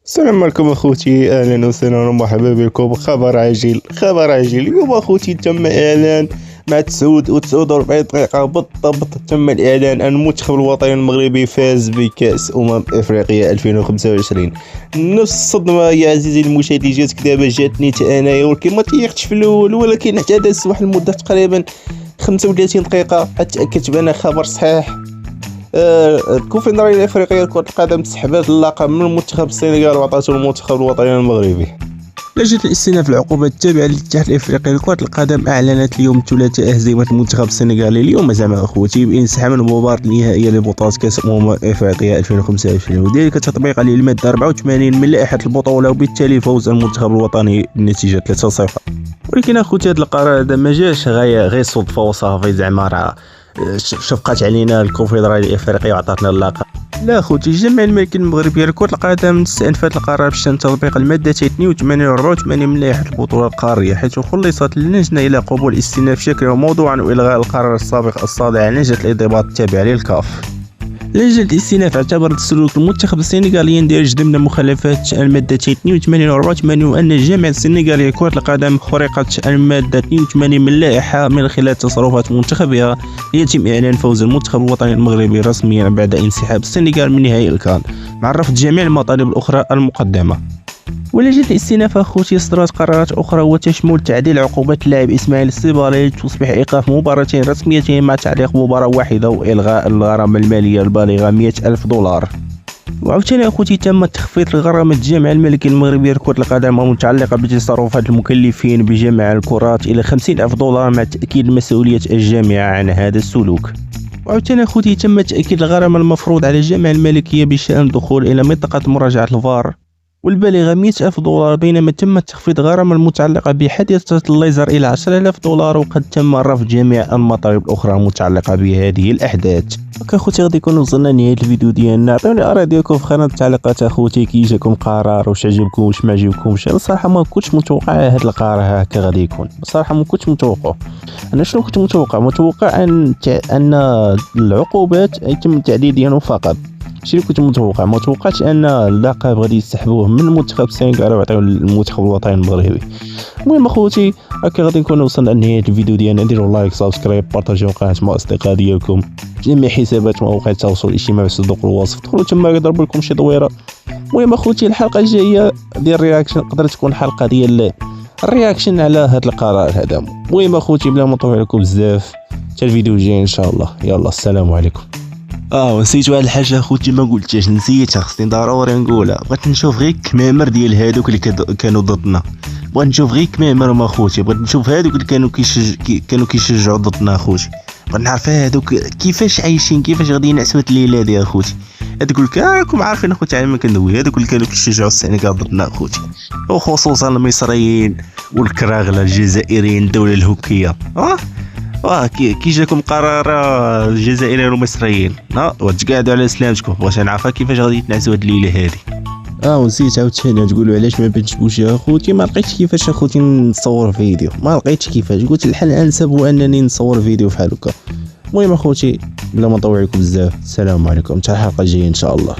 السلام عليكم اخوتي، اهلا وسهلا ومرحبا بكم. خبر عاجل اليوم اخوتي تم اعلان مع 49 دقيقة بالضبط. تم الاعلان ان المنتخب الوطني المغربي فاز بكأس افريقيا 2025. نفس الصدمة يا عزيزي المشاهد اللي جاتك دابا جاتني حتى انايا، ولكن ما طيقتش في الاول، ولكن احتدث واحد المدة تقريبا 35 دقيقة حتى تأكدت بان خبر صحيح. الكونفدرالية الافريقية لكرة القدم سحبت اللقب من المنتخب السنغال وعطاته المنتخب الوطني المغربي. لجنة الاستئناف العقوبات التابعة للاتحاد الافريقي لكرة القدم اعلنت اليوم الثلاثاء هزيمة المنتخب السنغالي اليوم زعما اخوتي بانسحاب من المباراة النهائية لبطولة كأس افريقيا 2025، وذلك تطبيقا للمادة 84 من لائحة البطولة، وبالتالي فوز المنتخب الوطني بنتيجة 3-0. ولكن اخوتي هذا القرار هذا ما جاش غير صدفة وصافي، زعما راه شفقات علينا الكونفدرالية الافريقية وعطاتنا اللقب. لا اخوتي، الجمعية الملكية المغربية لكرة القدم استأنفت القرار بشأن تطبيق المادة 82 و 84 من لائحة البطولة القارية، حيث خلصت اللجنة إلى قبول استئناف شكل وموضوعا وإلغاء القرار السابق الصادر عن لجنة الانضباط التابعة للكاف. لجنة الاستئناف اعتبرت سلوك المنتخب السنغالي يندرج ضمن مخالفات المادة 82 و 84، وأن الجامعة السنغالية لكرة القدم خرقت المادة 82 من اللائحة من خلال تصرفات منتخبها ليتم إعلان فوز المنتخب الوطني المغربي رسميا بعد انسحاب السنغال من نهائي الكان مع رفض جميع المطالب الأخرى المقدمة. ولجنة الاستئناف اخوتي اصدرت قرارات اخرى وتشمل تعديل عقوبات اللاعب اسماعيل السيبالي، تصبح ايقاف مباراتين رسميتين مع تعليق مباراة واحدة، والغاء الغرامة المالية البالغة 100,000 دولار. وعاوتاني اخوتي تم تخفيض الغرامة الجامعة الملكية المغربية لكرة القدم المتعلقة بتصرفات المكلفين بجمع الكرات الى 50,000 دولار، مع تأكيد مسؤولية الجامعة عن هذا السلوك. وعاوتاني اخوتي تم تأكيد الغرامة المفروض على الجامعة الملكية بشأن الدخول الى منطقة مراجعة الفار والبالغة 100,000 دولار، بينما تم تخفيض غرامة المتعلقة بحادثة الليزر إلى 10,000 دولار، وقد تم رفض جميع المطالب الأخرى المتعلقة بهذه الأحداث. اخوتي غادي يكون وصلنا لنهاية الفيديو ديالنا. عطيوني الآراء ديالكم في خانة التعليقات اخوتي، كي جاكم قرار واش عجبكم واش ما عجبكمش. انا الصراحة ما كنتش متوقع هذا القرار هكا غادي يكون، بصراحة ما كنتش متوقع. انا شنو كنت متوقع ان العقوبات يتم التعديل ديالهم فقط. شي كنت متوقع، ما توقعتش ان اللقب غادي يسحبوه من المنتخب السنغالي ويعطيوه للمنتخب الوطني المغربي. المهم اخوتي هكا غادي نكون وصلنا لنهايه الفيديو ديالنا. ديروا لايك سبسكرايب بارطاجيو القناه مع الاصدقاء ديالكم، جميع حسابات مواقع التواصل الاجتماعي في صندوق الوصف، دخلوا تما يضرب لكم شي دويره. المهم اخوتي الحلقه الجايه ديال الرياكشن قدرت تكون حلقه ديال الرياكشن على هذا القرار هذا. المهم اخوتي بلا ما نطول عليكم بزاف، حتى الفيديو الجاي ان شاء الله. يلا السلام عليكم. ونسيت واحد الحاجه اخوتي ما قلتهاش، نسيتها، خصني ضروري نقولها. بغيت نشوف غير كمامر ديال هادوك اللي كانوا ضدنا، بغيت نشوف غير كمامرهم اخوتي، بغيت نشوف هادوك اللي كانوا كيشجعوا ضدنا اخوتي. بغيت نعرف هادوك كيفاش عايشين، كيفاش غادي ينعسوا الليله دي اخوتي. هادوك راكم عارفين اخوتي على ما كندوي، هادوك اللي كانوا كيشجعوا السنغال ضدنا اخوتي، وخصوصا المصريين والكراغله الجزائريين الدوله الهوكيه. كي جاكم قرار الجزائريين والمصريين وتقعدوا على سلامتكم. بغيت نعرف كيفاش غادي يتنعسوا هاد الليله هذه. ونسيت عاوتاني تقولوا علاش ما بانش بوجه اخوتي. ما لقيتش كيفاش اخوتي نصور فيديو، ما لقيتش كيفاش. قلت الحل الانسب هو انني نصور فيديو بحال هكا. المهم اخوتي بلا ما نطول عليكم بزاف، السلام عليكم، حتى الحلقه الجايه ان شاء الله.